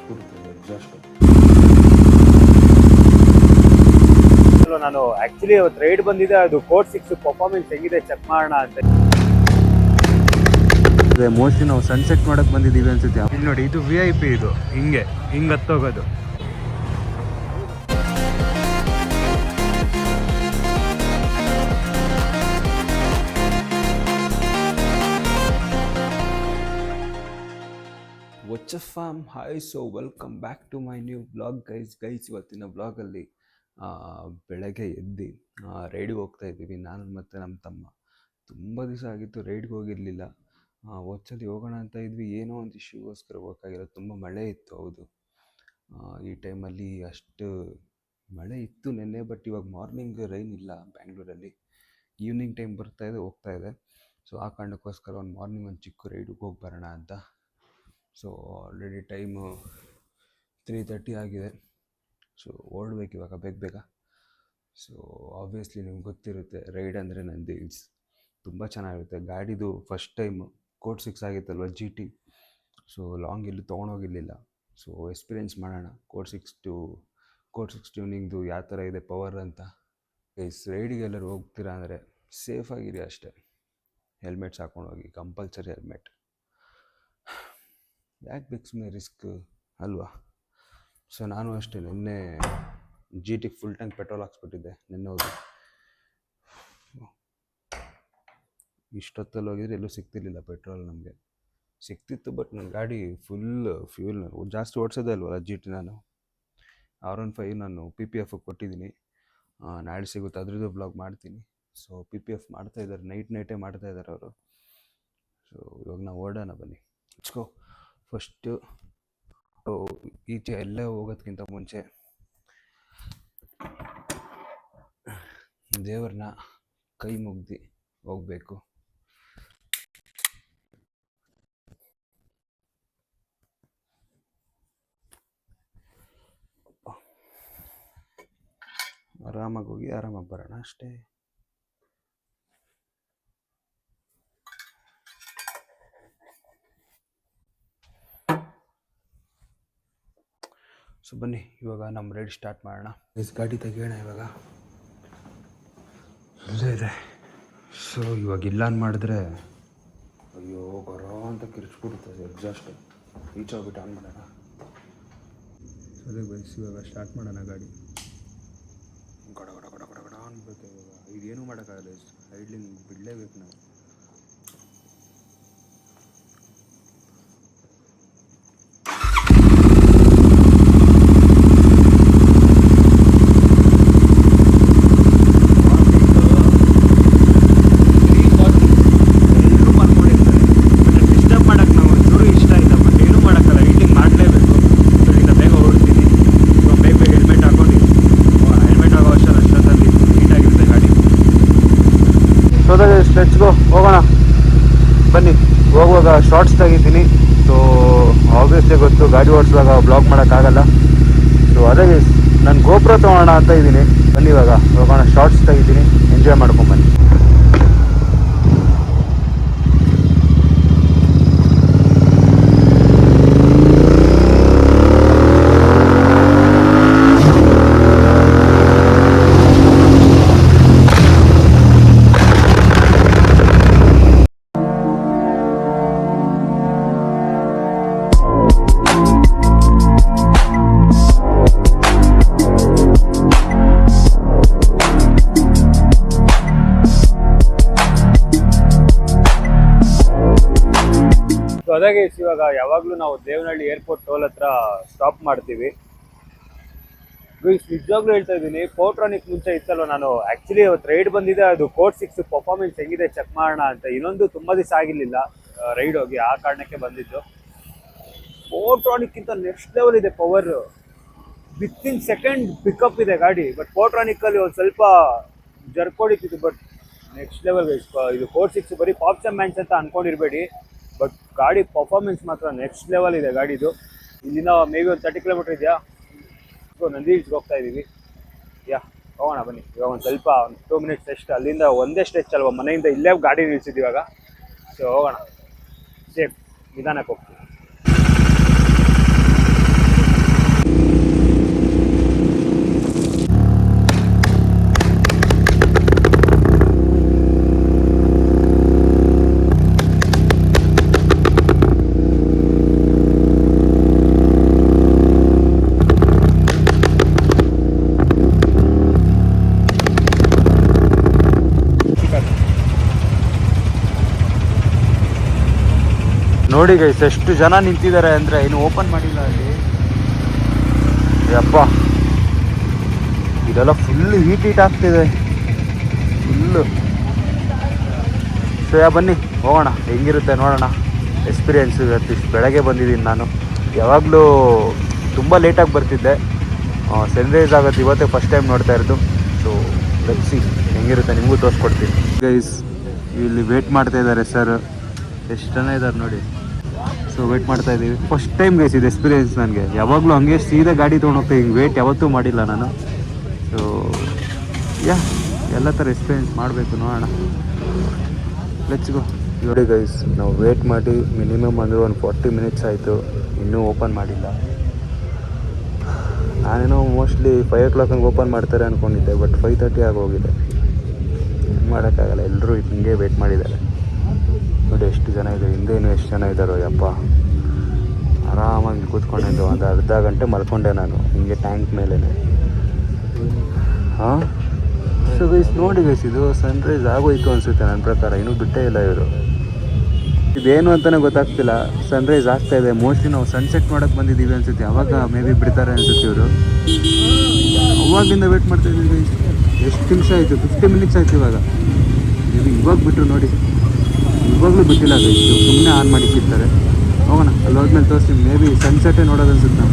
ಕಿರಿಸ್ಬಿಡುತ್ತೆ exhaust. ನಾನು actually ಇವತ್ತು ride ಬಂದಿದೆ, ಅದು ಕೋಡ್ 6 ಪರ್ಫಾರ್ಮೆನ್ಸ್ ಹೆಂಗಿದೆ ಚೆಕ್ ಮಾಡೋಣ ಅಂತ. ಮೋಸ್ಟ್ಲಿ ನಾವು ಸನ್ಸೆಟ್ ಮಾಡಕ್ ಬಂದಿದ್ದೀವಿ ಅನ್ಸುತ್ತೆ. ಇಲ್ಲಿ ನೋಡಿ, ಇದು VIP, ಇದು ಹಿಂಗೆ ಹತ್ತೋಗೋದು. ವಾಟ್ಸ್ ಫಾರ್ಮ್ hi, so welcome back to my new blog guys. ಇವತ್ತಿನ ಬ್ಲಾಗಲ್ಲಿ ಬೆಳಗ್ಗೆ ಎದ್ದು ರೈಡ್ಗೆ ಹೋಗ್ತಾ ಇದ್ದೀವಿ, ನಾನು ಮತ್ತು ನಮ್ಮ ತಮ್ಮ. ತುಂಬ ದಿವಸ ಆಗಿತ್ತು ರೈಡ್ಗೆ ಹೋಗಿರಲಿಲ್ಲ. ಒಚ್ಚಲ್ಲಿ ಹೋಗೋಣ ಅಂತ ಇದ್ವಿ, ಏನೋ ಒಂದು ಇಶ್ಯೂಗೋಸ್ಕರ ಹೋಗೋಕ್ಕಾಗಿಲ್ಲ. ತುಂಬ ಮಳೆ ಇತ್ತು. ಹೌದು, ಈ ಟೈಮಲ್ಲಿ ಅಷ್ಟು ಮಳೆ ಇತ್ತು ನೆನ್ನೆ, ಬಟ್ ಇವಾಗ ಮಾರ್ನಿಂಗ್ ರೈನ್ ಇಲ್ಲ ಬ್ಯಾಂಗ್ಳೂರಲ್ಲಿ. ಈವ್ನಿಂಗ್ ಟೈಮ್ ಹೋಗ್ತಾ ಇದೆ. ಸೊ ಆ ಕಾರಣಕ್ಕೋಸ್ಕರ ಮಾರ್ನಿಂಗ್ ಒಂದು ಚಿಕ್ಕ ರೈಡಿಗೆ ಹೋಗಿ ಬರೋಣ ಅಂತ. ಸೊ ಆಲ್ರೆಡಿ ಟೈಮು 3:30 ಆಗಿದೆ. ಸೊ ಓಡಬೇಕು ಇವಾಗ ಬೇಗ. ಸೊ ಆಬ್ವಿಯಸ್ಲಿ ನಿಮ್ಗೆ ಗೊತ್ತಿರುತ್ತೆ, ರೈಡ್ ಅಂದರೆ ನಂದು ತುಂಬ ಚೆನ್ನಾಗಿರುತ್ತೆ. ಗಾಡಿದು first time code 6 ಆಗಿತ್ತಲ್ವ, GT. So long ಎಲ್ಲೂ ತೊಗೊಂಡೋಗಿರಲಿಲ್ಲ. ಸೊ ಎಕ್ಸ್ಪೀರಿಯೆನ್ಸ್ ಮಾಡೋಣ ಕೋಡ್ 6 ಟ್ಯೂನಿಂಗ್ದು ಯಾವ ಥರ ಇದೆ ಪವರ್ ಅಂತ. ರೈಡಿಗೆಲ್ಲರೂ ಹೋಗ್ತೀರಾ ಅಂದರೆ ಸೇಫಾಗಿರಿ ಅಷ್ಟೇ. ಹೆಲ್ಮೆಟ್ಸ್ ಹಾಕ್ಕೊಂಡು ಹೋಗಿ, ಕಂಪಲ್ಸರಿ ಹೆಲ್ಮೆಟ್. ಯಾಕೆ ಬೇಕು ಸುಮ್ಮನೆ ರಿಸ್ಕ್ ಅಲ್ವಾ? ಸೊ ನಾನು ಅಷ್ಟೇ ನಿನ್ನೆ GTಗೆ ಫುಲ್ ಟ್ಯಾಂಕ್ ಪೆಟ್ರೋಲ್ ಹಾಕ್ಸ್ಬಿಟ್ಟಿದ್ದೆ ನಿನ್ನೆ ಹೋಗಿ. ಇಷ್ಟೊತ್ತಲ್ಲಿ ಹೋಗಿದ್ರೆ ಎಲ್ಲೂ ಸಿಗ್ತಿರ್ಲಿಲ್ಲ ಪೆಟ್ರೋಲ್. ನಮಗೆ ಸಿಗ್ತಿತ್ತು, ಬಟ್ ನನ್ನ ಗಾಡಿ ಫುಲ್ ಫ್ಯೂಲ್ ಜಾಸ್ತಿ ಓಡಿಸೋದೇ ಅಲ್ವಲ್ಲ GT. ನಾನು R15 ನಾನು PPF ಕೊಟ್ಟಿದ್ದೀನಿ. ನಾಳೆ ಸಿಗುತ್ತೆ, ಅದ್ರದ್ದು ಬ್ಲಾಗ್ ಮಾಡ್ತೀನಿ. ಸೊ PPF ಮಾಡ್ತಾಯಿದ್ದಾರೆ, ನೈಟೇ ಮಾಡ್ತಾಯಿದ್ದಾರೆ ಅವರು. ಸೊ ಇವಾಗ ನಾವು ಓಡೋಣ ಬನ್ನಿ, ಇಚ್ಕೋ. ಫಸ್ಟು ಈಚೆ ಎಲ್ಲೇ ಹೋಗೋದಕ್ಕಿಂತ ಮುಂಚೆ ದೇವ್ರನ್ನ ಕೈ ಮುಗ್ದು ಹೋಗಬೇಕು. ಆರಾಮಾಗಿ ಹೋಗಿ ಆರಾಮಾಗಿ ಬರೋಣ ಅಷ್ಟೇ. ಸೊ ಬನ್ನಿ ಇವಾಗ ನಮ್ಮ ರೈಡ್ ಸ್ಟಾರ್ಟ್ ಮಾಡೋಣ. ಗಾಡಿ ತೆಗಿಯೋಣ ಇವಾಗ. ಇಲ್ಲೇ ಇದೆ. ಸೊ ಇವಾಗ ಇಲ್ಲ ಅಂತ ಮಾಡಿದ್ರೆ ಅಯ್ಯೋ ಬರೋ ಅಂತ ಕಿರಿಸ್ಬಿಡುತ್ತೆ ಎಕ್ಸಾಸ್ಟ್. ಹೋಗ್ಬಿಟ್ಟು ಆನ್ ಮಾಡೋಣ. ಅದೇ ಬೈಸ್, ಇವಾಗ ಸ್ಟಾರ್ಟ್ ಮಾಡೋಣ ಗಾಡಿ. ಗಡ ಗಡ ಗಡ ಗಡ ಗಡ ಅನ್ಬೇಕು ಇವಾಗ. ಈಗೇನು ಮಾಡೋಕ್ಕಾಗಲ್ಲ, ಐಡ್ಲಿಂಗ್ ಬಿಡಲೇಬೇಕು ನಾವು. ಹೋಗೋಣ ಬನ್ನಿ. ಹೋಗುವಾಗ ಶಾರ್ಟ್ಸ್ ತೆಗಿತೀನಿ. ಸೊ ಆಬ್ವಿಯಸ್ಲಿ ಗೊತ್ತು, ಗಾಡಿ ಓಡಿಸುವಾಗ ಬ್ಲಾಗ್ ಮಾಡೋಕ್ಕಾಗಲ್ಲ. ಸೊ ಅದೇ ನಾನು ಗೋಪ್ರೋ ತೊಗೊಳ್ಳೋಣ ಅಂತ ಇದ್ದೀನಿ. ಬನ್ನಿ ಇವಾಗ ಹೋಗೋಣ, ಶಾರ್ಟ್ಸ್ ತೆಗಿತೀನಿ, ಎಂಜಾಯ್ ಮಾಡ್ಕೊಂಬನ್ನಿ. ಅದಾಗೆ ಇವಾಗ ಯಾವಾಗಲೂ ನಾವು ದೇವನಹಳ್ಳಿ ಏರ್ಪೋರ್ಟ್ ಟೋಲ್ ಹತ್ರ ಸ್ಟಾಪ್ ಮಾಡ್ತೀವಿ. ನಿಜವಾಗ್ಲೂ ಹೇಳ್ತಾ ಇದ್ದೀನಿ, ಪೋರ್ಟ್ರಾನಿಕ್ ಮುಂಚೆ ಇತ್ತಲ್ವ, ನಾನು ಆ್ಯಕ್ಚುಲಿ ಇವತ್ತು ರೈಡ್ ಬಂದಿದೆ, ಅದು ಕೋಡ್ 6 ಪರ್ಫಾರ್ಮೆನ್ಸ್ ಹೆಂಗಿದೆ ಚೆಕ್ ಮಾಡೋಣ ಅಂತ. ಇನ್ನೊಂದು ತುಂಬ ದಿವಸ ಆಗಿರಲಿಲ್ಲ ರೈಡ್ ಹೋಗಿ, ಆ ಕಾರಣಕ್ಕೆ ಬಂದಿದ್ದು. ಪೋರ್ಟ್ರಾನಿಕ್ಕಿಂತ ನೆಕ್ಸ್ಟ್ ಲೆವೆಲ್ ಇದೆ ಪವರ್. ವಿತಿನ್ ಸೆಕೆಂಡ್ ಪಿಕಪ್ ಇದೆ ಗಾಡಿ. ಬಟ್ ಪೋರ್ಟ್ರಾನಿಕ್ಕಲ್ಲಿ ಒಂದು ಸ್ವಲ್ಪ ಜರ್ಕೊಡಿತಿತ್ತು, ಬಟ್ ನೆಕ್ಸ್ಟ್ ಲೆವೆಲ್. ಇದು ಕೋಡ್ 6 ಬರೀ ಪಾಪ್ಸ್ ಆ್ಯಂಡ್ ಮ್ಯಾನ್ಸ್ ಅಂತ ಅಂದ್ಕೊಂಡಿರಬೇಡಿ, ಬಟ್ ಗಾಡಿ ಪರ್ಫಾರ್ಮೆನ್ಸ್ ಮಾತ್ರ ನೆಕ್ಸ್ಟ್ ಲೆವೆಲ್ ಇದೆ ಗಾಡಿದು. ಇಲ್ಲಿಂದ ಮೇ ಬಿ ಒಂದು 30 ಕಿಲೋಮೀಟರ್ ಇದೆಯಾ. ಸೊ ನಂದಿ ಹಿಲ್ಸ್ಗೆ ಹೋಗ್ತಾ ಇದ್ದೀವಿ. ಹೋಗೋಣ ಬನ್ನಿ. ಇವಾಗ ಒಂದು ಸ್ವಲ್ಪ 2 ಮಿನಿಟ್ಸ್ ರೆಸ್ಟ್. ಅಲ್ಲಿಂದ ಒಂದೇ ಸ್ಟ್ರೆಚ್ ಅಲ್ವಾ, ಮನೆಯಿಂದ ಇಲ್ಲೇ ಗಾಡಿ ನಿಲ್ಸಿದ್ದೀವಿ ಇವಾಗ. ಸೊ ಹೋಗೋಣ, ಸೇಫ್ ನಿಧಾನಕ್ಕೆ ಹೋಗ್ತೀವಿ. ನೋಡಿ ಗೈಸ್ ಎಷ್ಟು ಜನ ನಿಂತಿದ್ದಾರೆ ಅಂದರೆ ಇನ್ನು ಓಪನ್ ಮಾಡಿಲ್ಲ ಅಲ್ಲಿ. ಯಪ್ಪ ಇದೆಲ್ಲ ಫುಲ್ ಹೀಟ್ ಆಗ್ತಿದೆ ಫುಲ್ಲು. ಸೊ ಬನ್ನಿ ಹೋಗೋಣ, ಹೆಂಗಿರುತ್ತೆ ನೋಡೋಣ. ಎಕ್ಸ್ಪೀರಿಯೆನ್ಸ್ ಇವತ್ತು ಬೆಳಗ್ಗೆ ಬಂದಿದ್ದೀನಿ ನಾನು. ಯಾವಾಗಲೂ ತುಂಬ ಲೇಟಾಗಿ ಬರ್ತಿದ್ದೆ. ಸನ್ರೈಸ್ ಆಗೋದು ಇವತ್ತೇ ಫಸ್ಟ್ ಟೈಮ್ ನೋಡ್ತಾ ಇರೋದು. ಸೊ ಲೆಟ್ಸ್ ಹೆಂಗಿರುತ್ತೆ ನಿಮಗೂ ತೋರಿಸ್ಕೊಡ್ತೀನಿ. ಗೈಸ್ ಇಲ್ಲಿ ವೇಟ್ ಮಾಡ್ತಾ ಇದ್ದಾರೆ ಸರ್, ಎಷ್ಟು ಜನ ಇದ್ದಾರೆ ನೋಡಿ. ಸೊ ವೇಟ್ ಮಾಡ್ತಾ ಇದ್ದೀವಿ. ಫಸ್ಟ್ ಟೈಮ್ ಗೈಸ್ ಇದು ಎಕ್ಸ್ಪೀರಿಯೆನ್ಸ್ ನನಗೆ. ಯಾವಾಗಲೂ ಹಂಗೆ ಸೀದಾ ಗಾಡಿ ತೊಗೊಂಡೋಗ್ತಾ ಹಿಂಗೆ ವೇಟ್ ಯಾವತ್ತೂ ಮಾಡಿಲ್ಲ ನಾನು. ಸೊ ಎಲ್ಲ ಥರ ಎಕ್ಸ್ಪೀರಿಯೆನ್ಸ್ ಮಾಡಬೇಕು, ನೋಡೋಣ. Let's go. ನೋಡಿ ಗೈಸ್ ನಾವು ವೇಟ್ ಮಾಡಿ ಮಿನಿಮಮ್ ಅಂದರೆ ಒಂದು 40 ಮಿನಿಟ್ಸ್ ಆಯಿತು, ಇನ್ನೂ ಓಪನ್ ಮಾಡಿಲ್ಲ. ನಾನೇನೋ ಮೋಸ್ಟ್ಲಿ 5 o'clock ಹಂಗೆ ಓಪನ್ ಮಾಡ್ತಾರೆ ಅಂದ್ಕೊಂಡಿದ್ದೆ, ಬಟ್ 5:30 ಆಗೋಗಿದೆ. ಏನು ಮಾಡೋಕ್ಕಾಗಲ್ಲ, ಎಲ್ಲರೂ ಹಿಂಗೆ ವೇಟ್ ಮಾಡಿದ್ದಾರೆ. ನೋಡಿ ಎಷ್ಟು ಜನ ಇದೆ, ಹಿಂದೇನು ಎಷ್ಟು ಜನ ಇದ್ದಾರೋ ಯಪ್ಪ. ಆರಾಮಾಗಿ ಕೂತ್ಕೊಂಡಿದ್ದು ಒಂದು ಅರ್ಧ ಗಂಟೆ ಮಲ್ಕೊಂಡೆ ನಾನು ಹಿಂಗೆ ಟ್ಯಾಂಕ್ ಮೇಲೇ. ಹಾಂ ಸೊ ಗೈಸ್ ನೋಡಿ ಗೈಸ್, ಇದು ಸನ್ರೈಸ್ ಆಗೋಯ್ತು ಅನಿಸುತ್ತೆ ನನ್ನ ಪ್ರಕಾರ. ಇನ್ನೂ ಬಿಟ್ಟೇ ಇಲ್ಲ ಇವರು. ಇದೇನು ಅಂತಲೇ ಗೊತ್ತಾಗ್ತಿಲ್ಲ. ಸನ್ರೈಸ್ ಆಗ್ತಾ ಇದೆ. ಮೋಸ್ಟ್ಲಿ ನಾವು ಸನ್ಸೆಟ್ ನೋಡೋಕ್ಕೆ ಬಂದಿದ್ದೀವಿ ಅನಿಸುತ್ತೆ. ಅವಾಗ ಮೇ ಬಿ ಬಿಡ್ತಾರೆ ಅನಿಸುತ್ತೆ ಇವರು. ಅವಾಗಿಂದ ವೇಟ್ ಮಾಡ್ತಾ ಇದ್ದೀವಿ ಗೈಸ್. ಎಷ್ಟು ನಿಮಿಷ ಆಯಿತು? 50 ಮಿನಿಟ್ಸ್ ಆಯಿತು ಇವಾಗ. ಮೇ ಬಿ ಇವಾಗ ಬಿಟ್ಟರು ನೋಡಿ. ಇವಾಗಲೂ ಬಿಟ್ಟಿಲ್ಲ ಗೈಸ್, ಸುಮ್ಮನೆ ಆನ್ ಮಾಡಿ ಇಟ್ಟಿರ್ತಾರೆ. ಹೋಗೋಣ, ಅಲ್ಲಿ ಹೋದ್ಮೇಲೆ ತೋರಿಸ್ತೀವಿ. ಮೇ ಬಿ ಸನ್ಸೆಟ್ಟೇ ನೋಡೋದು ಅನ್ಸುತ್ತೆ ನಾವು.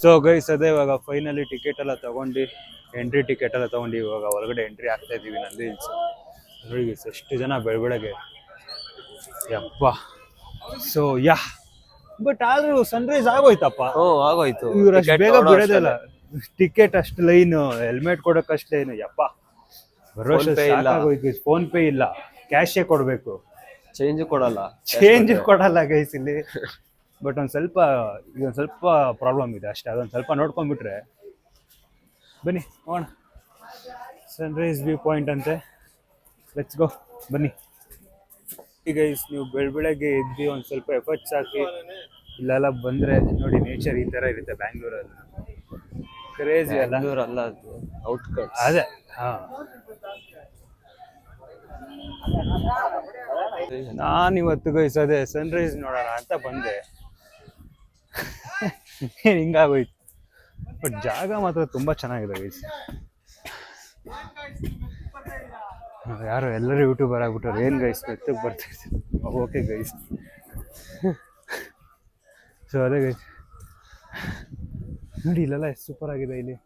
ಸೊ ಗೈಸ್ ಅದೇ ಇವಾಗ ಫೈನಲಿ ಟಿಕೆಟ್ ಎಲ್ಲ ತೊಗೊಂಡು, ಎಂಟ್ರಿ ಟಿಕೆಟ್ ಎಲ್ಲ ತೊಗೊಂಡು ಇವಾಗ ಹೊರಗಡೆ ಎಂಟ್ರಿ ಆಗ್ತಾ ಇದ್ದೀವಿ ನಂದಿ ಹಿಲ್ಸ್. ನೋಡಿ ಗೈಸ್ ಎಷ್ಟು ಜನ ಬೆಳಗ್ಗೆ ಯಪ್ಪ. ಸೊ ಬಟ್ ಆದ್ರೂ ಸನ್ರೈಸ್ ಆಗೋಯ್ತಪ್ಪ. ಆಗೋಯ್ತು. ಇವ್ರು ಅಷ್ಟು ಬೇಗ ಬಿಡೋದಿಲ್ಲ. ಟಿಕೆಟ್ ಅಷ್ಟು ಲೈನು, ಹೆಲ್ಮೆಟ್ ಕೊಡೋಕ್ಕಷ್ಟು ಲೈನು. ಯಪ್ಪ ಬರೋಷ್ಟು ಫೋನ್ ಪೇ ಇಲ್ಲ, ಕ್ಯಾಶೇ ಕೊಡಬೇಕು. ಚೇಂಜ್ ಕೊಡಲ್ಲ ಗೈಸ್ ಇಲ್ಲಿ. ಬಟ್ ಒಂದು ಸ್ವಲ್ಪ ಪ್ರಾಬ್ಲಮ್ ಇದೆ ಅಷ್ಟೇ. ಅದೊಂದು ಸ್ವಲ್ಪ ನೋಡ್ಕೊಂಡ್ಬಿಟ್ರೆ ಬನ್ನಿ ಹೋಗೋಣ. ಸನ್ರೈಸ್ ವ್ಯೂ ಪಾಯಿಂಟ್ ಅಂತೆ, ಲೆಟ್ಸ್ ಗೋ ಬನ್ನಿ. ಈಗ ನೀವು ಬೆಳಗ್ಗೆ ಎದ್ದು ಒಂದು ಸ್ವಲ್ಪ ಎಫರ್ಟ್ಸ್ ಹಾಕಿ ಇಲ್ಲೆಲ್ಲ ಬಂದರೆ ನೋಡಿ, ನೇಚರ್ ಈ ಥರ ಇರುತ್ತೆ ಬ್ಯಾಂಗ್ಳೂರಲ್ಲಿ. ಕ್ರೇಜಿ ಅಲ್ಲ? ಅಲ್ಲ, ಔಟ್ಕಟ್ಸ್. ಅದೇ ಹಾಂ. ನಾನಿವತ್ತು ಗೈಸ್ ಅದೇ ಸನ್ರೈಸ್ ನೋಡೋಣ ಅಂತ ಬಂದೆ. ಹಿಂಗಾಗೋಯ್ತು. ಬಟ್ ಜಾಗ ಮಾತ್ರ ತುಂಬ ಚೆನ್ನಾಗಿದೆ ಗೈಸ್. ಯಾರು ಎಲ್ಲರೂ ಯೂಟ್ಯೂಬರ್ ಆಗ್ಬಿಟ್ಟವ್ರು. ಏನು ಗೈಸ್ ಎತ್ತಕ್ಕೆ ಬರ್ತಿರ್ತೀವಿ. Okay guys. ಸೊ ಅದೇ ಗೈಸ್ ನೋಡಿ, ಇಲ್ಲೆಲ್ಲ ಎಷ್ಟು ಸೂಪರ್ ಆಗಿದೆ. ಇಲ್ಲಿ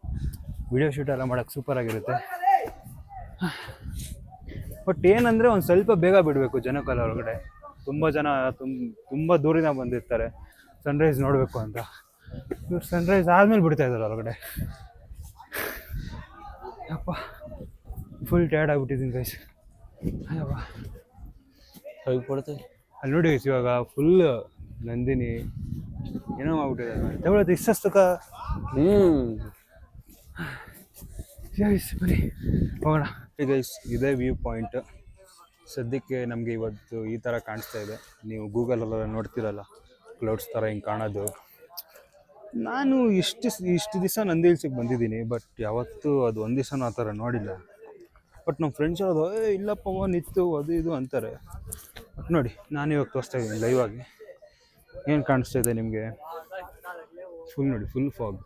ವಿಡಿಯೋ ಶೂಟ್ ಎಲ್ಲ ಮಾಡೋಕ್ಕೆ ಸೂಪರ್ ಆಗಿರುತ್ತೆ. ಬಟ್ ಏನಂದರೆ ಒಂದು ಸ್ವಲ್ಪ ಬೇಗ ಬಿಡಬೇಕು ಜನಕ್ಕೆಲ್ಲ ಹೊರಗಡೆ. ತುಂಬ ಜನ ತುಂಬ ದೂರಿಂದ ಬಂದಿರ್ತಾರೆ ಸನ್ರೈಸ್ ನೋಡಬೇಕು ಅಂತ. ಇವ್ರು ಸನ್ರೈಸ್ ಆದಮೇಲೆ ಬಿಡ್ತಾ ಇದ್ದಾರೆ ಹೊರಗಡೆ. ಯಪ್ಪ ಫುಲ್ ಟಯರ್ಡ್ ಆಗಿಬಿಟ್ಟಿದ್ದೀನಿ ಗೈಸ್. ಅಯ್ಯಪ್ಪ ಅಲ್ಲಿ ನೋಡಿ ಗೈಸ್, ಇವಾಗ ಫುಲ್ ನಂದಿನಿ ಏನೋ ಆಗ್ಬಿಟ್ಟಿದೆ. ತಗೊಳ್ಳೋದು ಇಷ್ಟಕ್ಕ ಬರೀ ಹೋಗೋಣ. ಗೈಸ್ ಇದೇ ವ್ಯೂ ಪಾಯಿಂಟ್ ಸದ್ಯಕ್ಕೆ ನಮಗೆ ಇವತ್ತು ಈ ಥರ ಕಾಣಿಸ್ತಾ ಇದೆ. ನೀವು ಗೂಗಲಲ್ಲೆಲ್ಲ ನೋಡ್ತಿರಲ್ಲ ಕ್ಲೌಡ್ಸ್ ಥರ ಹಿಂಗೆ ಕಾಣೋದು. ನಾನು ಇಷ್ಟು ದಿವಸ ನಂದಿ ಹಿಲ್ಸಿಗೆ ಬಂದಿದ್ದೀನಿ, ಬಟ್ ಯಾವತ್ತೂ ಅದು ಒಂದು ದಿವಸನೂ ಆ ಥರ ನೋಡಿಲ್ಲ. ಬಟ್ ನಮ್ಮ ಫ್ರೆಂಡ್ಸ್ ಹೇಳೋದು ಇಲ್ಲಪ್ಪ ನಿತ್ತು ಅದು ಇದು ಅಂತಾರೆ. ಬಟ್ ನೋಡಿ, ನಾನು ಇವಾಗ ತೋರಿಸ್ತಾ ಇದ್ದೀನಿ ಲೈವ್ ಆಗಿ. ಏನು ಕಾಣಿಸ್ತಾ ಇದೆ ನಿಮಗೆ? ಫುಲ್ ನೋಡಿ, ಫುಲ್ ಫಾಗ್.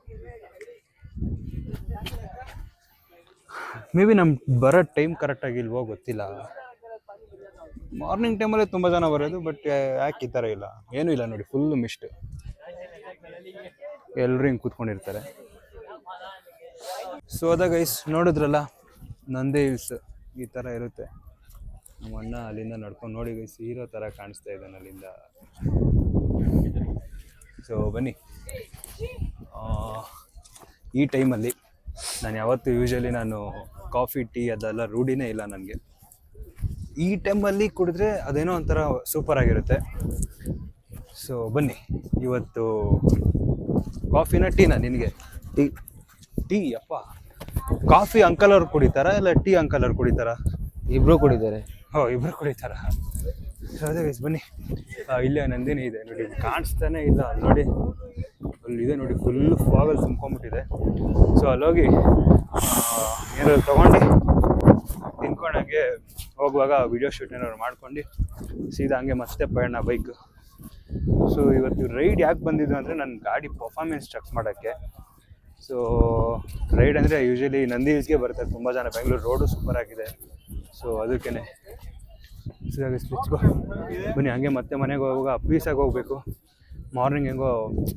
ಮೇ ಬಿ ನಮ್ಗೆ ಬರೋ ಟೈಮ್ ಕರೆಕ್ಟಾಗಿ ಇಲ್ವೋ ಗೊತ್ತಿಲ್ಲ. ಮಾರ್ನಿಂಗ್ ಟೈಮಲ್ಲೇ ತುಂಬ ಜನ ಬರೋದು, ಬಟ್ ಯಾಕೆ ಈ ಥರ ಇಲ್ಲ, ಏನೂ ಇಲ್ಲ ನೋಡಿ, ಫುಲ್ಲು ಮಿಸ್ಟ್. ಎಲ್ಲರೂ ಹಿಂಗೆ ಕೂತ್ಕೊಂಡಿರ್ತಾರೆ. ಸೊ ಅದ ಗೈಸ್ ನೋಡಿದ್ರಲ್ಲ, ನಂದಿ ಹಿಲ್ಸ್ ಈ ಥರ ಇರುತ್ತೆ. ನಮ್ಮ ಅಣ್ಣ ಅಲ್ಲಿಂದ ನಡ್ಕೊಂಡು ನೋಡಿ ಗೈಸ್ ಹೀರೋ ಥರ ಕಾಣಿಸ್ತಾ ಇದ್ದಾನೆ ಅಲ್ಲಿಂದ. ಸೊ ಬನ್ನಿ, ಈ ಟೈಮಲ್ಲಿ ನಾನು ಯಾವತ್ತೂ ಯೂಶ್ವಲಿ ನಾನು ಕಾಫಿ ಟೀ ಅದೆಲ್ಲ ರೂಢಿನೇ ಇಲ್ಲ ನನಗೆ. ಈ ಟೈಮಲ್ಲಿ ಕುಡಿದ್ರೆ ಅದೇನೋ ಒಂಥರ ಸೂಪರ್ ಆಗಿರುತ್ತೆ. ಸೊ ಬನ್ನಿ, ಇವತ್ತು ಕಾಫಿನ ಟೀನಾ ನಿನಗೆ? ಟೀ ಅಪ್ಪ. ಕಾಫಿ ಅಂಕಲ್ ಅವ್ರು ಕುಡಿತಾರಾ ಇಲ್ಲ ಟೀ ಅಂಕಲ್ ಅವ್ರು ಕುಡಿತಾರಾ? ಇಬ್ರು ಕುಡಿದ್ದಾರೆ. ಇಬ್ರು ಕುಡಿತಾರ. ಅದೇ ಗೈಸ್ ಬನ್ನಿ, ಇಲ್ಲೇ ನಂದಿನಿ ಇದೆ ನೋಡಿ, ಕಾಣಿಸ್ತಾನೆ ಇಲ್ಲ ಅಲ್ಲಿ ನೋಡಿ, ಅಲ್ಲಿದೆ ನೋಡಿ, ಫುಲ್ ಫಾಗಲ್ಲಿ ತುಂಬ್ಕೊಂಡ್ಬಿಟ್ಟಿದೆ. ಸೊ ಅಲ್ಲೋಗಿ ಏನಾದ್ರು ತೊಗೊಂಡು ತಿನ್ಕೊಂಡಂಗೆ ಹೋಗುವಾಗ ವಿಡಿಯೋ ಶೂಟ್ ಏನಾದ್ರು ಮಾಡ್ಕೊಂಡು ಸೀದಾ ಹಂಗೆ ಮತ್ತೆ ಪಯಣ ಬೈಕ್. ಸೊ ಇವತ್ತು ರೈಡ್ ಯಾಕೆ ಬಂದಿದ್ದು ಅಂದರೆ ನನ್ನ ಗಾಡಿ ಪರ್ಫಾರ್ಮೆನ್ಸ್ ಚೆಕ್ ಮಾಡೋಕ್ಕೆ. ಸೊ ರೈಡ್ ಅಂದರೆ ಯೂಶ್ವಲಿ ನಂದಿ ಹಿಲ್ಸ್ಗೆ ಬರ್ತಾರೆ ತುಂಬ ಜನ, ಬೆಂಗಳೂರು ರೋಡು ಸೂಪರ್ ಆಗಿದೆ. ಸೊ ಅದಕ್ಕೇ ಸ್ವಿಚ್ಗೋ ಬನ್ನಿ, ಹಂಗೆ ಮತ್ತೆ ಮನೆಗೆ ಹೋಗುವಾಗ ಪೀಸಾಗಿ ಹೋಗಬೇಕು. ಮಾರ್ನಿಂಗ್ ಹೆಂಗೋ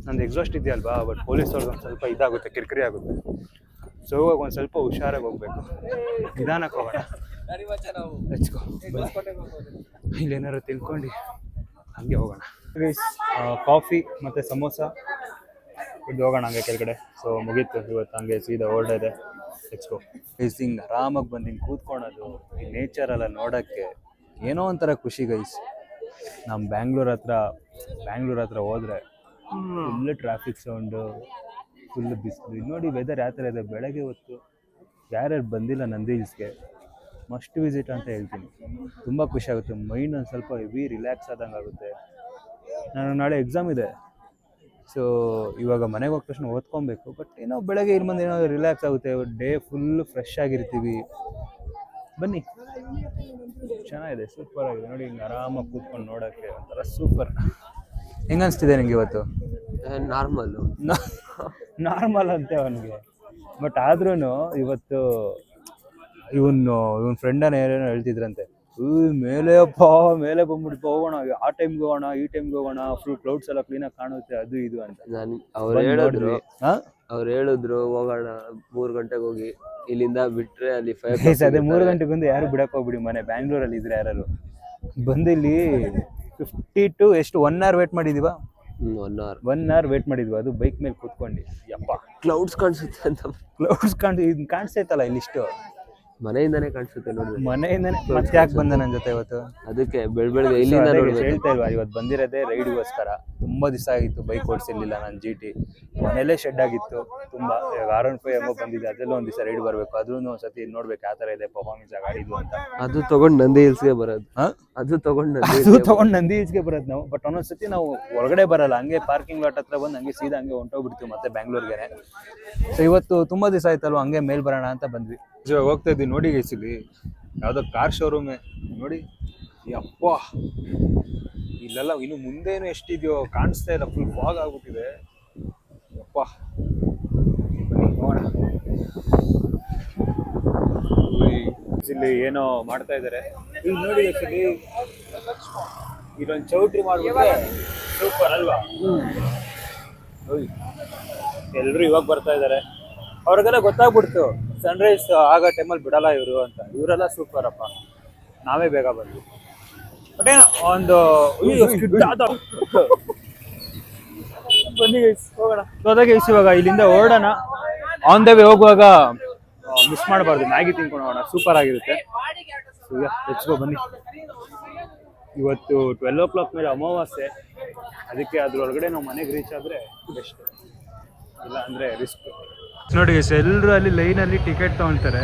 ನಂದು ಎಕ್ಸಾಸ್ಟ್ ಇದೆಯಲ್ವಾ, ಬಟ್ ಪೊಲೀಸ್ ಅವ್ರಿಗೆ ಒಂದು ಸ್ವಲ್ಪ ಇದಾಗುತ್ತೆ, ಕಿರಿಕಿರಿ ಆಗುತ್ತೆ. ಸೊ ಹೋಗುವಾಗ ಒಂದು ಸ್ವಲ್ಪ ಹುಷಾರಾಗಿ ಹೋಗಬೇಕು, ನಿಧಾನಕ್ಕೆ ಹೋಗೋಣ. ಹೆಚ್ಕೋ ಇಲ್ಲೇನಾದ್ರು ತಿಳ್ಕೊಂಡು ಹಂಗೆ ಹೋಗೋಣ. ಕಾಫಿ ಮತ್ತು ಸಮೋಸ ಇದು ಹೋಗೋಣ ಹಂಗೆ ಕೆಳಗಡೆ. ಸೊ ಮುಗೀತು ಇವತ್ತು, ಹಂಗೆ ಸೀದಾ ಹೊರಡಿದೆ. ಹೆಚ್ಕೋ ಗೈಸ್, ಹಿಂಗೆ ಆರಾಮಾಗಿ ಬಂದು ಹಿಂಗೆ ಕೂತ್ಕೊಳೋದು, ಈ ನೇಚರೆಲ್ಲ ನೋಡೋಕ್ಕೆ ಏನೋ ಒಂಥರ ಖುಷಿ ಗೈಸ್. ನಮ್ಮ ಬ್ಯಾಂಗ್ಳೂರ್ ಹತ್ರ ಹೋದರೆ ಫುಲ್ ಟ್ರಾಫಿಕ್ ಸೌಂಡು, ಫುಲ್ ಬಿಸಿಲು. ಇದು ನೋಡಿ ವೆದರ್ ಯಾವ ಥರ ಇದೆ ಬೆಳಗ್ಗೆ ಹೊತ್ತು. ಯಾರ್ಯಾರು ಬಂದಿಲ್ಲ ನಂದಿ ಹಿಲ್ಸ್ಗೆ ಮಸ್ಟ್ ವಿಸಿಟ್ ಅಂತ ಹೇಳ್ತೀನಿ. ತುಂಬ ಖುಷಿ ಆಗುತ್ತೆ, ಮೈಂಡ್ ಒಂದು ಸ್ವಲ್ಪ ಹೆವಿ ರಿಲ್ಯಾಕ್ಸ್ ಆದಂಗೆ ಆಗುತ್ತೆ. ನಾನು ನಾಳೆ ಎಕ್ಸಾಮ್ ಇದೆ, ಸೊ ಇವಾಗ ಮನೆಗೆ ಹೋದ ತಕ್ಷಣ ಓದ್ಕೊಬೇಕು. ಬಟ್ ಏನೋ ಬೆಳಗ್ಗೆ ಇಲ್ಲಿ ಬಂದು ಏನೋ ರಿಲ್ಯಾಕ್ಸ್ ಆಗುತ್ತೆ, ಡೇ ಫುಲ್ ಫ್ರೆಶ್ ಆಗಿರ್ತೀವಿ. ಬನ್ನಿ, ಚೆನ್ನಾಗಿದೆ, ಸೂಪರ್ ಆಗಿದೆ ನೋಡಿ, ಹಿಂಗೆ ಆರಾಮಾಗಿ ಕೂತ್ಕೊಂಡು ನೋಡೋಕ್ಕೆ ಒಂಥರ ಸೂಪರ್. ಹೆಂಗೆ ಅನಿಸ್ತಿದೆ ನಿಂಗೆ ಇವತ್ತು? ನಾರ್ಮಲ್ ಅಂತೆ ಅವನಿಗೆ. ಬಟ್ ಆದ್ರೂ ಇವತ್ತು ಇವನ್ ಫ್ರೆಂಡನ್ನ ಏನೇನೋ ಹೇಳ್ತಿದ್ರಂತೆ, ಮೇಲೆ ಬಂದ್ಬಿಟ್ಟು ಹೋಗೋಣ, ಆ ಟೈಮ್ಗೆ ಹೋಗೋಣ, ಈ ಟೈಮ್ಗೆ ಹೋಗೋಣ, ಫುಲ್ ಕ್ಲೌಡ್ಸ್ ಎಲ್ಲ ಕ್ಲೀನಾಗಿ ಕಾಣುತ್ತೆ, ಅದು ಇದು ಅಂತ. ಅವ್ರು ಹೇಳಿದ್ರು ಹೋಗೋಣ 3 ಗಂಟೆಗೆ ಹೋಗಿ, ಇಲ್ಲಿಂದ ಬಿಟ್ರೆ ಅಲ್ಲಿ 5 ಅದೇ 3 ಗಂಟೆಗೆ ಬಂದು ಯಾರು ಬಿಡಕ್ಕೆ ಹೋಗ್ಬಿಡಿ, ಮನೆ ಬ್ಯಾಂಗ್ಳೂರಲ್ಲಿ ಇದ್ರೆ ಯಾರು ಬಂದು ಇಲ್ಲಿ 50 to ಎಷ್ಟು 1 hour ವೇಟ್ ಮಾಡಿದೀವ. 1 hour ವೇಟ್ ಮಾಡಿದ್ವಿ, ಅದು ಬೈಕ್ ಮೇಲೆ ಕೂತ್ಕೊಂಡು. ಯಪ್ಪ, ಕ್ಲೌಡ್ಸ್ ಕಾಣಿಸುತ್ತೆ ಅಂತ. ಕ್ಲೌಡ್ಸ್ ಕಾಣಿಸ್ತೈತಲ್ಲ ಇಲ್ಲಿಷ್ಟು, ಮನೆಯಿಂದಾನೇ ಕಾಣಿಸುತ್ತೆ ನೋಡಿ. ಮನೆಯಿಂದಾನೆ. ಮತ್ತೆ ಯಾಕೆ ಬಂದ ನನ್ನ ಜೊತೆ ಇವತ್ತು? ಅದಕ್ಕೆ ಬೆಳಗ್ಗೆ ಇಲ್ಲಿಂದ ಹೇಳ್ತಾ ಇಲ್ವಾ, ಇವತ್ತು ಬಂದಿರೋದೇ ರೈಡ್ಗೋಸ್ಕರ. ತುಂಬಾ ದಿವಸ ಆಗಿತ್ತು ಬೈಕ್ ಓಡಿಸಿರ್ಲಿಲ್ಲ ನಾನು. GT ಮನೇಲೇ ಶೆಡ್ ಆಗಿತ್ತು ತುಂಬ. R15 ಹೆಂಗೋ ಬಂದಿದೆ, ಅದೆಲ್ಲ ಒಂದು ದಿವಸ ರೈಡ್ ಬರಬೇಕು, ಅದನ್ನು ಒಂದ್ಸತಿ ನೋಡ್ಬೇಕು ಯಾವ ಥರ ಇದೆ ಪರ್ಫಾರ್ಮೆನ್ಸ್ ಆ ಗಾಡಿದು ಅಂತ. ಅದು ತಗೊಂಡು ನಂದಿ ಹಿಲ್ಸ್ಗೆ ಬರೋದು. ಅದು ತಗೊಂಡು ನಂದಿ ಹಿಲ್ಸ್ಗೆ ಬರೋದು ನಾವು. ಬಟ್ ಒಂದೊಂದ್ಸತಿ ನಾವು ಹೊರಗಡೆ ಬರಲ್ಲ, ಹಂಗೆ ಪಾರ್ಕಿಂಗ್ ಲಾಟ್ ಹತ್ರ ಬಂದು ಹಂಗೆ ಸೀದಾ ಹಂಗೆ ಹೊಂಟೋಗ್ಬಿಡ್ತೀವಿ ಮತ್ತೆ ಬ್ಯಾಂಗ್ಳೂರ್ಗೆ. ಸೊ ಇವತ್ತು ತುಂಬಾ ದಿವಸ ಆಯ್ತಲ್ವ, ಹಂಗೆ ಮೇಲ್ ಬರೋಣ ಅಂತ ಬಂದ್ವಿ. ಇವಾಗ ಹೋಗ್ತಾ ಇದ್ವಿ ನೋಡಿ ಗೈಸ್, ಇಲ್ಲಿ ಯಾವುದೋ ಕಾರ್ ಶೋರೂಮೇ ನೋಡಿ. ಯಪ್ಪ, ಇಲ್ಲೆಲ್ಲ ಇನ್ನು ಮುಂದೇನು ಎಷ್ಟಿದೆಯೋ ಕಾಣಿಸ್ತಾ ಇಲ್ಲ, ಫುಲ್ ಫಾಗ್ ಆಗ್ಬಿಟ್ಟಿದೆ. ಯಪ್ಪ, ಬನ್ನಿ ನೋಡೋಣ. ಇಲ್ಲಿ ಏನೋ ಮಾಡ್ತಾ ಇದ್ದಾರೆ ಈಗ ನೋಡಿ. ಇಲ್ಲಿ ಇಲ್ಲೊಂದು ಚೌಟ್ರಿ ಮಾಡ್ಬಿಟ್ರೆ ಸೂಪರ್ ಅಲ್ವಾ? ಎಲ್ರು ಇವಾಗ ಬರ್ತಾ ಇದ್ದಾರೆ, ಅವ್ರಿಗೆಲ್ಲ ಗೊತ್ತಾಗ್ಬಿಡ್ತು ಸನ್ರೈಸ್ ಆಗೋ ಟೈಮಲ್ಲಿ ಬಿಡಲ್ಲ ಇವರು ಅಂತ. ಇವರೆಲ್ಲ ಸೂಪರ್ ಅಪ್ಪ, ನಾವೇ ಬೇಗ ಬಂದ್ವಿ. ಬಟ್ ಏನೋ ಒಂದು ಬನ್ನಿ ಹೋಗೋಣ. ಹೋದಾಗ ಇವಾಗ ಇಲ್ಲಿಂದ ಹೊರಡೋಣ. ಆನ್ ದ ವೇ ಹೋಗುವಾಗ ಮಿಸ್ ಮಾಡಬಾರ್ದು, ಮ್ಯಾಗಿ ತಿನ್ಕೊಂಡು ಹೋಗೋಣ, ಸೂಪರ್ ಆಗಿರುತ್ತೆ. ಹೆಚ್ಚು ಬನ್ನಿ. ಇವತ್ತು 12 o'clock ಮೇಲೆ ಅಮಾವಾಸ್ಯೆ, ಅದಕ್ಕೆ ಅದ್ರೊಳಗಡೆ ನಾವು ಮನೆಗೆ ರೀಚ್ ಆದರೆ ಬೆಸ್ಟ್, ಇಲ್ಲ ಅಂದರೆ ರಿಸ್ಕ್. ನೋಡಿ ಎಲ್ಲರೂ ಅಲ್ಲಿ ಲೈನಲ್ಲಿ ಟಿಕೆಟ್ ತೊಗೊಳ್ತಾರೆ.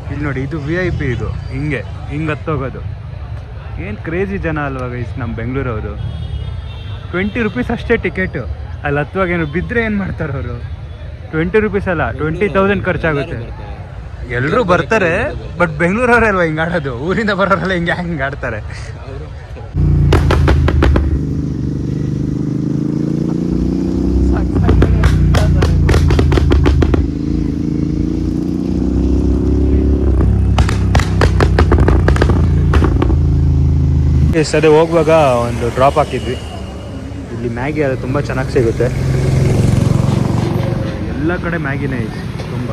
ಇಲ್ಲಿ ನೋಡಿ, ಇದು VIP, ಇದು ಹಿಂಗೆ ಹತ್ತೋಗೋದು. ಏನು ಕ್ರೇಜಿ ಜನ ಅಲ್ವಾ ಗೈಸ್ ನಮ್ಮ ಬೆಂಗಳೂರವರು. 20 rupees ಅಷ್ಟೇ ಟಿಕೆಟು. ಅಲ್ಲಿ ಹತ್ತುವಾಗ ಏನು ಬಿದ್ದರೆ ಏನು ಮಾಡ್ತಾರೆ ಅವರು? 20 rupees ಅಲ್ಲ, 20,000 ಖರ್ಚಾಗುತ್ತೆ. ಎಲ್ಲರೂ ಬರ್ತಾರೆ, ಬಟ್ ಬೆಂಗಳೂರವರೇ ಅಲ್ವಾ ಹಿಂಗೆ ಆಡೋದು, ಊರಿಂದ ಬರೋರೆಲ್ಲ ಹಿಂಗೆ ಆಡ್ತಾರೆ. ಅದೇ ಹೋಗುವಾಗ ಒಂದು ಡ್ರಾಪ್ ಹಾಕಿದ್ವಿ. ಇಲ್ಲಿ ಮ್ಯಾಗಿ ಅದು ತುಂಬ ಚೆನ್ನಾಗಿ ಸಿಗುತ್ತೆ, ಎಲ್ಲ ಕಡೆ ಮ್ಯಾಗಿನೇ ಇದೆ ತುಂಬ.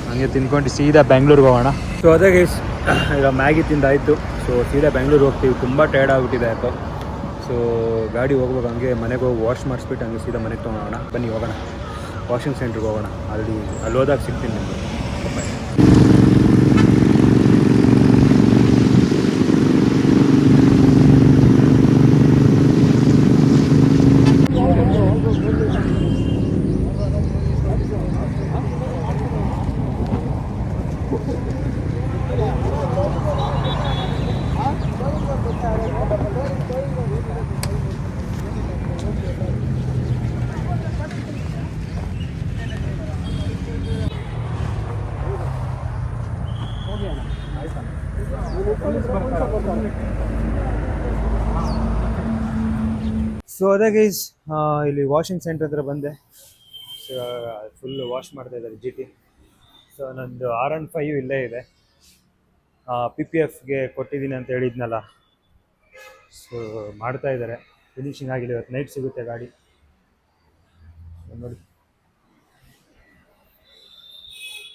ಹಂಗೆ ತಿನ್ಕೊಂಡು ಸೀದಾ ಬ್ಯಾಂಗ್ಳೂರ್ಗೆ ಹೋಗೋಣ. ಸೊ ಅದೇ ಗೈಸ್, ಈಗ ಮ್ಯಾಗಿ ತಿಂದಾಯಿತು. ಸೊ ಸೀದಾ ಬೆಂಗಳೂರು ಹೋಗ್ತೀವಿ. ತುಂಬ ಟಯರ್ಡ್ ಆಗಿಬಿಟ್ಟಿದೆ ಯಾಕೋ. ಸೊ ಗಾಡಿ ಹೋಗ್ಬೇಕು, ಹಂಗೆ ಮನೆಗೆ ಹೋಗಿ ವಾಶ್ ಮಾಡಿಸ್ಬಿಟ್ಟು ಹಂಗೆ ಸೀದಾ ಮನೆಗೆ ತೊಗೊಳೋಣ. ಬನ್ನಿ ಹೋಗೋಣ, ವಾಷಿಂಗ್ ಸೆಂಟ್ರಿಗೆ ಹೋಗೋಣ. ಅಲ್ಲಿ ಹೋದಾಗ ಸಿಗ್ತೀನಿ ನಿಮಗೆ. ಸೊ ಅದೇ ಗೈಸ್, ಇಲ್ಲಿ ವಾಷಿಂಗ್ ಸೆಂಟರ್ ಹತ್ರ ಬಂದೆ. ಸೊ ಫುಲ್ ವಾಶ್ ಮಾಡ್ತಾ ಇದ್ದಾರೆ GT. ಸೊ ನಂದು R15 ಇಲ್ಲೇ ಇದೆ. PPFಗೆ ಕೊಟ್ಟಿದ್ದೀನಿ ಅಂತ ಹೇಳಿದ್ನಲ್ಲ, ಸೊ ಮಾಡ್ತಾ ಇದ್ದಾರೆ. ಫಿನಿಶಿಂಗ್ ಆಗಿದೆ. ಇವತ್ತು ನೈಟ್ ಸಿಗುತ್ತೆ ಗಾಡಿ ನೋಡಿ.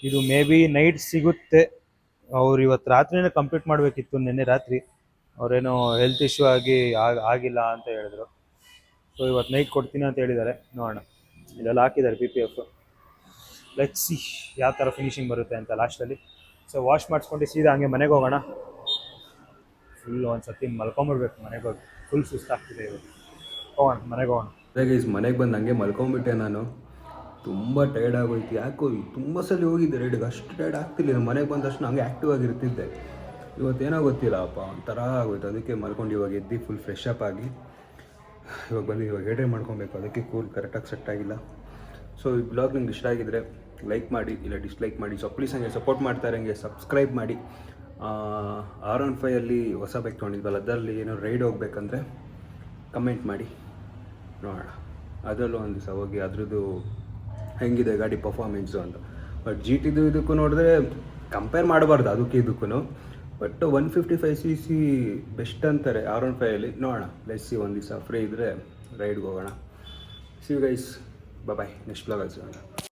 ಇದು ಮೇ ಬಿ ನೈಟ್ ಸಿಗುತ್ತೆ. ಅವ್ರು ಇವತ್ತು ರಾತ್ರಿನೇ ಕಂಪ್ಲೀಟ್ ಮಾಡಬೇಕಿತ್ತು, ನಿನ್ನೆ ರಾತ್ರಿ. ಅವರೇನೋ ಹೆಲ್ತ್ ಇಶ್ಯೂ ಆಗಿಲ್ಲ ಅಂತ ಹೇಳಿದ್ರು. ಸೊ ಇವತ್ತು ನೈಟ್ ಕೊಡ್ತೀನಿ ಅಂತ ಹೇಳಿದ್ದಾರೆ. ನೋಡೋಣ. ಇದೆಲ್ಲ ಹಾಕಿದ್ದಾರೆ PPF. ಲೆಟ್ಸ್ ಸಿ ಯಾವ ಥರ ಫಿನಿಶಿಂಗ್ ಬರುತ್ತೆ ಅಂತ ಲಾಸ್ಟಲ್ಲಿ. ಸೊ ವಾಶ್ ಮಾಡಿಸ್ಕೊಂಡು ಸೀದಾ ಹಂಗೆ ಮನೆಗೆ ಹೋಗೋಣ. ಫುಲ್ ಒಂದು ಸತಿ ಮಲ್ಕೊಂಬಿಡ್ಬೇಕು ಮನೆಗೆ ಹೋಗಿ. ಫುಲ್ ಸುಸ್ತಾಗ್ತಿದೆ ಇವತ್ತು. ಹೋಗೋಣ, ಮನೆಗೆ ಹೋಗೋಣ. ಅದೇ ಮನೆಗೆ ಬಂದು ಹಂಗೆ ಮಲ್ಕೊಂಬಿಟ್ಟೆ ನಾನು. ತುಂಬ ಟೈರ್ಡ್ ಆಗೋಯ್ತು. ಯಾಕೋ ತುಂಬ ಸಲ ಹೋಗಿದ್ದೆ ರೈಡಿಗೆ, ಅಷ್ಟು ಟೈರ್ಡ್ ಆಗ್ತಿರ್ಲಿಲ್ಲ. ಮನೆಗೆ ಬಂದ ತಕ್ಷಣ ಹಂಗೆ ಆ್ಯಕ್ಟಿವ್ ಆಗಿರ್ತಿದ್ದೆ. ಇವತ್ತೇನೋ ಗೊತ್ತಿಲ್ಲಪ್ಪ, ಒಂಥರ ಆಗೋಯ್ತು. ಅದಕ್ಕೆ ಮಲ್ಕೊಂಡು ಇವಾಗ ಎದ್ದು ಫುಲ್ ಫ್ರೆಶ್ ಅಪ್ ಆಗಿ ಇವಾಗ ಹೇರ್ ಡ್ರೈ ಮಾಡ್ಕೊಬೇಕು. ಅದಕ್ಕೆ ಕೂಲ್ ಕರೆಕ್ಟಾಗಿ ಸೆಟ್ ಆಗಿಲ್ಲ. ಸೊ ಈ ಬ್ಲಾಗ್ ನಿಮ್ಗೆ ಇಷ್ಟ ಆಗಿದ್ರೆ ಲೈಕ್ ಮಾಡಿ, ಇಲ್ಲ ಡಿಸ್ಲೈಕ್ ಮಾಡಿ. ಸೊ ಪ್ಲೀಸ್ ಹಂಗೆ ಸಪೋರ್ಟ್ ಮಾಡ್ತಾರೆ, ಹಂಗೆ ಸಬ್ಸ್ಕ್ರೈಬ್ ಮಾಡಿ. R15 ಹೊಸ ಬೈಕ್ ತೊಗೊಂಡಿದ್ವಲ್ಲ, ಅದರಲ್ಲಿ ಏನೋ ರೈಡ್ ಹೋಗ್ಬೇಕಂದ್ರೆ ಕಮೆಂಟ್ ಮಾಡಿ ನೋಡೋಣ. ಅದರಲ್ಲೂ ಒಂದು ದಿವಸ ಹೋಗಿ ಅದ್ರದ್ದು ಹೆಂಗಿದೆ ಗಾಡಿ ಪರ್ಫಾರ್ಮೆನ್ಸು ಅಂತ. ಬಟ್ GTದು ಇದಕ್ಕೂ ನೋಡಿದ್ರೆ ಕಂಪೇರ್ ಮಾಡಬಾರ್ದು ಅದಕ್ಕೆ ಇದಕ್ಕೂ. ಬಟ್ 155cc ಬೆಸ್ಟ್ ಅಂತಾರೆ R15. ನೋಡೋಣ, ಲೆಟ್ಸ್ ಸಿ. ಒಂದು ದಿವಸ ಫ್ರೀ ಇದ್ದರೆ ರೈಡ್ಗೆ ಹೋಗೋಣ. See you guys, bye. Next ಬ್ಲಾಗಲ್ಲಿ ಸಿಗೋಣ.